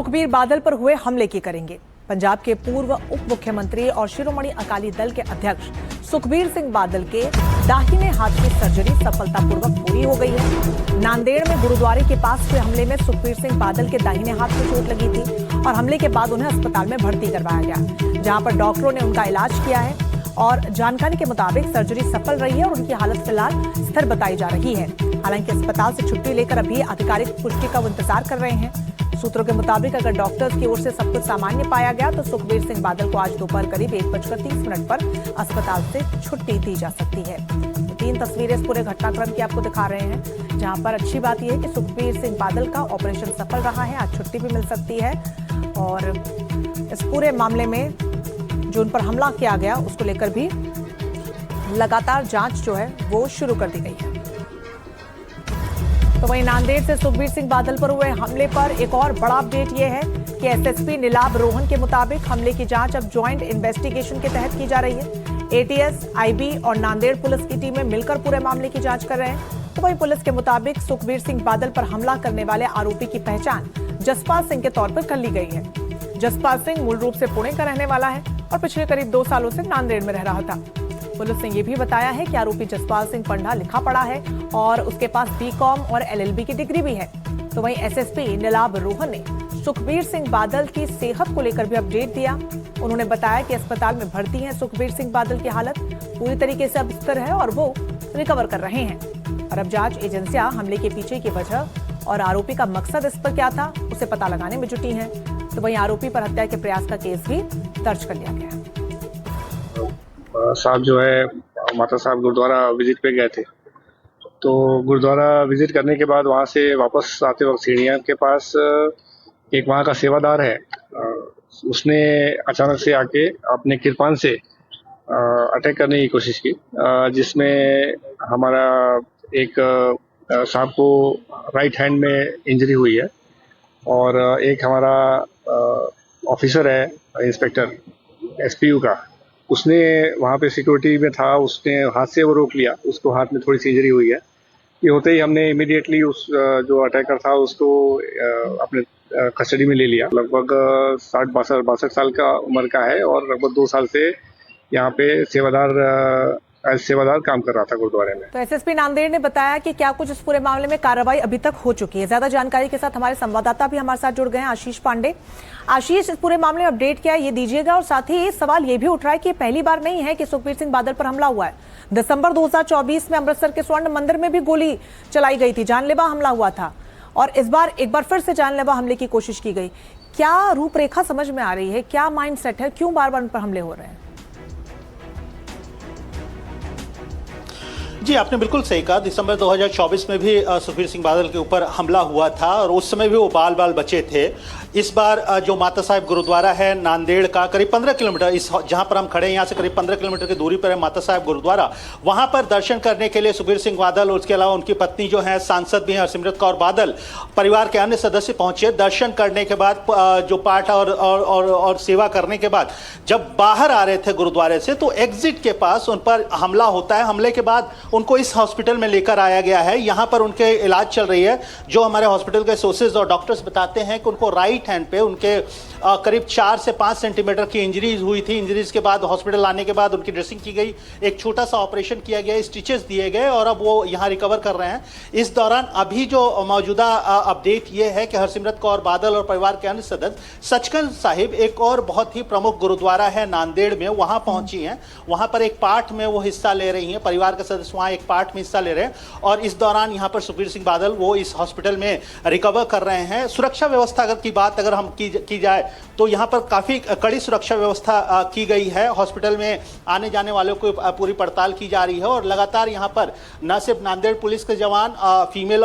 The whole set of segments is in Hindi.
सुखबीर बादल पर हुए हमले की करेंगे। पंजाब के पूर्व उप मुख्यमंत्री और शिरोमणि अकाली दल के अध्यक्ष सुखबीर सिंह बादल के दाहिने हाथ की सर्जरी सफलतापूर्वक पूरी हो गई है। नांदेड़ में गुरुद्वारे के पास हुए हमले में सुखबीर सिंह बादल के दाहिने हाथ को चोट लगी थी और हमले के बाद उन्हें अस्पताल में भर्ती करवाया गया, जहां पर डॉक्टरों ने उनका इलाज किया है और जानकारी के मुताबिक सर्जरी सफल रही है और उनकी हालत फिलहाल स्थिर बताई जा रही है। हालांकि अस्पताल से छुट्टी लेकर अभी आधिकारिक पुष्टि का वो इंतजार कर रहे हैं। सूत्रों के मुताबिक अगर डॉक्टर्स की ओर से सब कुछ सामान्य पाया गया तो सुखबीर सिंह बादल को आज दोपहर करीब 1:30 पर अस्पताल से छुट्टी दी जा सकती है। 3 तस्वीरें इस पूरे घटनाक्रम की आपको दिखा रहे हैं, जहां पर अच्छी बात यह है कि सुखबीर सिंह बादल का ऑपरेशन सफल रहा है, आज छुट्टी भी मिल सकती है और इस पूरे मामले में जो उन पर हमला किया गया उसको लेकर भी लगातार जांच जो है वो शुरू कर दी गई है। तो वहीं नांदेड़ से सुखबीर सिंह बादल पर हुए हमले पर एक और बड़ा अपडेट यह है कि एसएसपी नीलाभ रोहन के मुताबिक हमले की जांच अब ज्वाइंट इन्वेस्टिगेशन के तहत की जा रही है। एटीएस, आईबी और नांदेड़ पुलिस की टीमें मिलकर पूरे मामले की जांच कर रहे हैं। तो वहीं पुलिस के मुताबिक सुखबीर सिंह बादल पर हमला करने वाले आरोपी की पहचान जसपाल सिंह के तौर पर कर ली गई है। जसपाल सिंह मूल रूप से पुणे का रहने वाला है और पिछले करीब 2 सालों से नांदेड़ में रह रहा था। पुलिस ने यह भी बताया है कि आरोपी जसपाल सिंह पढ़ा लिखा पढ़ा है और उसके पास बीकॉम और एलएलबी की डिग्री भी है। तो वहीं एसएसपी नीलाभ रोहन ने सुखबीर सिंह बादल की सेहत को लेकर भी अपडेट दिया। उन्होंने बताया कि अस्पताल में भर्ती हैं सुखबीर सिंह बादल की हालत पूरी तरीके से अब स्थिर है और वो रिकवर कर रहे हैं। और अब जांच एजेंसियां हमले के पीछे की वजह और आरोपी का मकसद इस पर क्या था उसे पता लगाने में जुटी हैं। तो वहीं आरोपी पर हत्या के प्रयास का केस भी दर्ज कर लिया गया है। साहब जो है माता साहब गुरुद्वारा विजिट पे गए थे, तो गुरुद्वारा विजिट करने के बाद वहाँ से वापस आते वक्त सीढ़ियाँ के पास एक वहाँ का सेवादार है, उसने अचानक से आके अपने किरपान से अटैक करने की कोशिश की, जिसमें हमारा एक साहब को राइट हैंड में इंजरी हुई है और एक हमारा ऑफिसर है इंस्पेक्टर एसपीयू का, उसने वहाँ पे सिक्योरिटी में था, उसने हाथ से वो रोक लिया, उसको हाथ में थोड़ी सी इंजरी हुई है। ये होते ही हमने इमीडिएटली उस जो अटैकर था उसको अपने कस्टडी में ले लिया। लगभग 60-62 साल का उम्र का है और लगभग 2 साल से यहाँ पे सेवादार काम कर रहा था गुरुद्वारे में। तो एसएसपी नांदेड़ ने बताया कि क्या कुछ इस पूरे मामले में कार्रवाई अभी तक हो चुकी है। ज्यादा जानकारी के साथ हमारे संवाददाता भी हमारे साथ जुड़ गए हैं, आशीष पांडे। आशीष, इस पूरे मामले में अपडेट क्या है ये दीजिएगा और साथ ही सवाल ये भी उठ रहा है कि पहली बार नहीं है कि सुखबीर सिंह बादल पर हमला हुआ है। दिसंबर 2024 में अमृतसर के स्वर्ण मंदिर में भी गोली चलाई गई थी, जानलेवा हमला हुआ था और इस बार एक बार फिर से जानलेवा हमले की कोशिश की गई। क्या रूपरेखा समझ में आ रही है, क्या माइंड सेट है, क्यों बार बार उन पर हमले हो रहे हैं? जी, आपने बिल्कुल सही कहा। दिसंबर 2024 में भी सुखबीर सिंह बादल के ऊपर हमला हुआ था और उस समय भी वो बाल बचे थे। इस बार जो माता साहिब गुरुद्वारा है नांदेड़ का, करीब 15 किलोमीटर, इस जहां पर हम खड़े हैं यहाँ से करीब 15 किलोमीटर की दूरी पर है माता साहिब गुरुद्वारा। वहां पर दर्शन करने के लिए सुखबीर सिंह बादल और उसके अलावा उनकी पत्नी जो है सांसद भी हैं हरसिमरत कौर बादल, परिवार के अन्य सदस्य पहुंचे। दर्शन करने के बाद जो पाठ और सेवा करने के बाद जब बाहर आ रहे थे गुरुद्वारे से तो एग्जिट के पास उन पर हमला होता है। हमले के बाद उनको इस हॉस्पिटल में लेकर आया गया है, यहाँ पर उनके इलाज चल रही है। जो हमारे हॉस्पिटल के सोर्सेज और डॉक्टर्स बताते हैं कि उनको राइट हैंड पे उनके करीब 4 से 5 सेंटीमीटर की इंजरीज हुई थी। इंजरीज के बाद हॉस्पिटल आने के बाद उनकी ड्रेसिंग की गई, एक छोटा सा ऑपरेशन किया गया, स्टिचेस दिए गए और अब वो यहाँ रिकवर कर रहे हैं। इस दौरान अभी जो मौजूदा अपडेट ये है कि हरसिमरत कौर बादल और परिवार के अन्य सदस्य सचखंड साहिब, एक और बहुत ही प्रमुख गुरुद्वारा है नांदेड़ में, वहां पहुंची हैं। वहां पर एक पाठ में वो हिस्सा ले रही हैं, परिवार के सदस्य वहां एक पाठ में हिस्सा ले रहे हैं और इस दौरान यहाँ पर सुखबीर सिंह बादल वो इस हॉस्पिटल में रिकवर कर रहे हैं। सुरक्षा व्यवस्था की बात अगर हम की जाए तो यहाँ पर काफी कड़ी सुरक्षा व्यवस्था की गई है। हॉस्पिटल में आने जाने वालों को पूरी पड़ताल की जा रही है और लगातार यहाँ पर न सिर्फ नांदेड़ पुलिस के जवान, फीमेल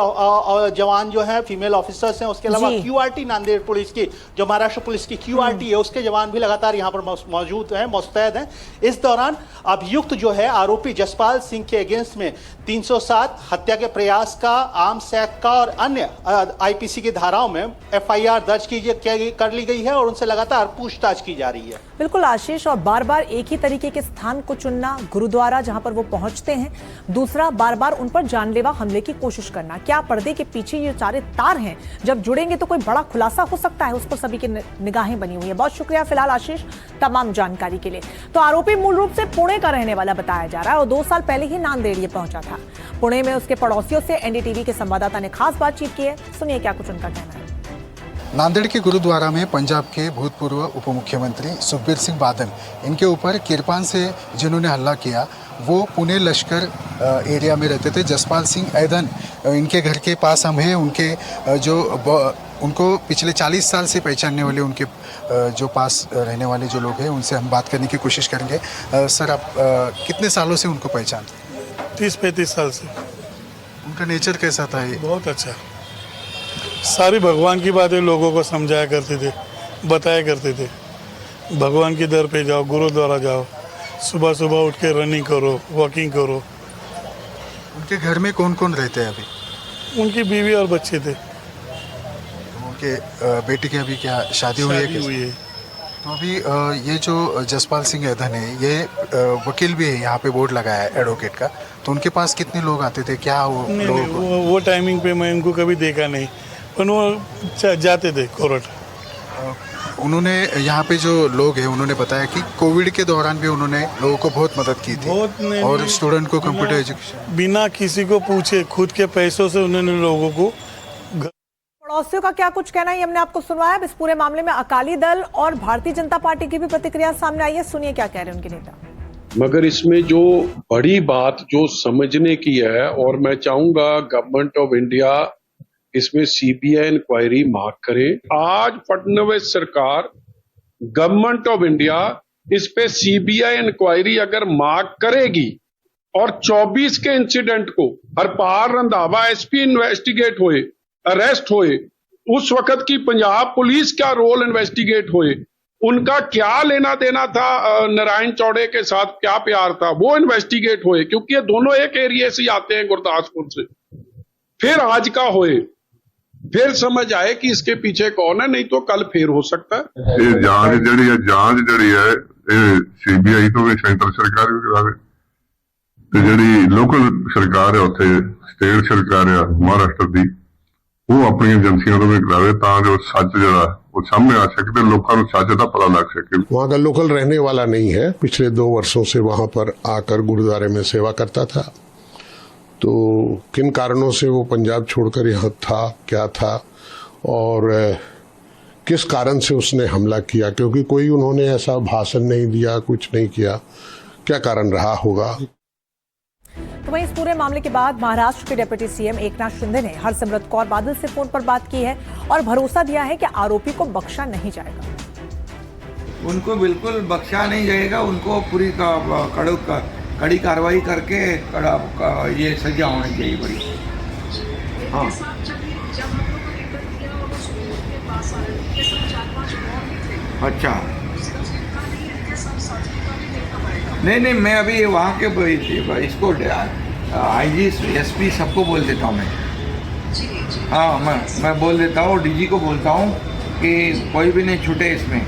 जवान जो है, फीमेल ऑफिसर्स हैं, उसके अलावा क्यूआरटी नांदेड़ पुलिस की, जो महाराष्ट्र पुलिस की क्यूआरटी है, उसके जवान भी लगातार यहाँ पर मौजूद हैं, मुस्तैद हैं। इस दौरान अभियुक्त जो है आरोपी जसपाल सिंह के अगेंस्ट जिसमें 307 हत्या के प्रयास का, आर्म्स एक्ट का और अन्य आईपीसी की धाराओं में एफआईआर दर्ज कर ली गई है और उनसे लगातार पूछताछ की जा रही है। बिल्कुल आशीष, और बार बार एक ही तरीके के स्थान को चुनना, गुरुद्वारा जहां पर वो पहुंचते हैं, दूसरा बार बार उन पर जानलेवा हमले की कोशिश करना, क्या पर्दे के पीछे ये सारे तार हैं? जब जुड़ेंगे तो कोई बड़ा खुलासा हो सकता है, उस पर सभी की निगाहें बनी हुई है। बहुत शुक्रिया फिलहाल आशीष तमाम जानकारी के लिए। तो आरोपी मूल रूप से पुणे का रहने वाला बताया जा रहा है और 2 साल पहले ही नांदेड़ ये पहुंचा था। पुणे में उसके पड़ोसियों से एनडीटीवी के संवाददाता ने खास बातचीत की है, सुनिए क्या कुछ उनका कहना है। नांदेड़ के गुरुद्वारा में पंजाब के भूतपूर्व उप मुख्यमंत्री सुखबीर सिंह बादल, इनके ऊपर किरपान से जिन्होंने हमला किया वो पुणे लश्कर एरिया में रहते थे। जसपाल सिंह ऐदन इनके घर के पास हम हैं, उनको पिछले 40 साल से पहचानने वाले उनके जो पास रहने वाले जो लोग हैं उनसे हम बात करने की कोशिश करेंगे। सर, आप कितने सालों से उनको पहचानते? 30-35 साल से। उनका नेचर कैसा था? ये बहुत अच्छा, सारी भगवान की बातें लोगों को समझाया करते थे, बताया करते थे। भगवान की दर पे जाओ, गुरुद्वारा जाओ, सुबह सुबह उठ के रनिंग करो, वॉकिंग करो। उनके घर में कौन कौन रहते हैं अभी? उनकी बीवी और बच्चे थे। उनके बेटी की अभी क्या शादी हुई है? हुई है। तो अभी ये जो जसपाल सिंह ऐदन है, ये वकील भी है, यहाँ पे बोर्ड लगाया है एडवोकेट का, तो उनके पास कितने लोग आते थे? क्या वो टाइमिंग पे मैं उनको कभी देखा नहीं, पर वो जाते थे कोर्ट। उन्होंने यहाँ पे जो लोग हैं उन्होंने बताया कि कोविड के दौरान भी उन्होंने लोगों को बहुत मदद की थी और स्टूडेंट को कंप्यूटर एजुकेशन बिना किसी को पूछे खुद के पैसों से उन्होंने लोगों को। पड़ोसियों का क्या कुछ कहना है हमने आपको सुनवाया। इस पूरे मामले में अकाली दल और भारतीय जनता पार्टी की भी प्रतिक्रिया सामने आई है, सुनिए क्या कह रहे हैं उनके नेता। मगर इसमें जो बड़ी बात जो समझने की है, और मैं चाहूंगा गवर्नमेंट ऑफ इंडिया इसमें सीबीआई इंक्वायरी मांग करे। आज फडणवीस सरकार, गवर्नमेंट ऑफ इंडिया इस पे सीबीआई इंक्वायरी अगर मांग करेगी और 24 के इंसिडेंट को हरपाल रंधावा एसपी इन्वेस्टिगेट होए, अरेस्ट होए, उस वक्त की पंजाब पुलिस का रोल इन्वेस्टिगेट होए, उनका क्या लेना देना था नारायण चौड़े के साथ, क्या प्यार था, वो इन्वेस्टिगेट होए, क्योंकि ये दोनों एक एरिया से आते हैं गुरदासपुर से। फिर आज का होए, फिर समझ आए कि इसके पीछे कौन है, नहीं तो कल फिर हो सकता है। ये जांच जड़ी है सीबीआई तो सेंट्रल सरकार भी करावे, तो जी लोकल सरकार है उत्थे स्टेट सरकार है महाराष्ट्र की, वो अपनी एजेंसियों को भी करावे तां जो सच जरा वो सामने आ सके, लोगों को सच का पता लग सके। वहाँ का लोकल रहने वाला नहीं है, पिछले 2 वर्षों से वहाँ पर आकर गुरुद्वारे में सेवा करता था। तो किन कारणों से वो पंजाब छोड़कर यहाँ था, क्या था और किस कारण से उसने हमला किया, क्योंकि कोई उन्होंने ऐसा भाषण नहीं दिया, कुछ नहीं किया, क्या कारण रहा होगा। तो वहीं इस पूरे मामले के बाद महाराष्ट्र के डिप्टी सीएम एकनाथ शिंदे ने हरसिमरत कौर बादल से फोन पर बात की है और भरोसा दिया है कि आरोपी को बख्शा नहीं जाएगा। उनको बिल्कुल बख्शा नहीं जाएगा, उनको पूरी कड़ी कार्रवाई करके ये सजा होनी चाहिए बड़ी। हाँ, अच्छा, नहीं मैं अभी वहाँ के इसको आईजी एसपी सबको बोल देता हूँ मैं। हाँ, मैं बोल देता हूँ, डीजी को बोलता हूँ कि कोई भी नहीं छूटे इसमें।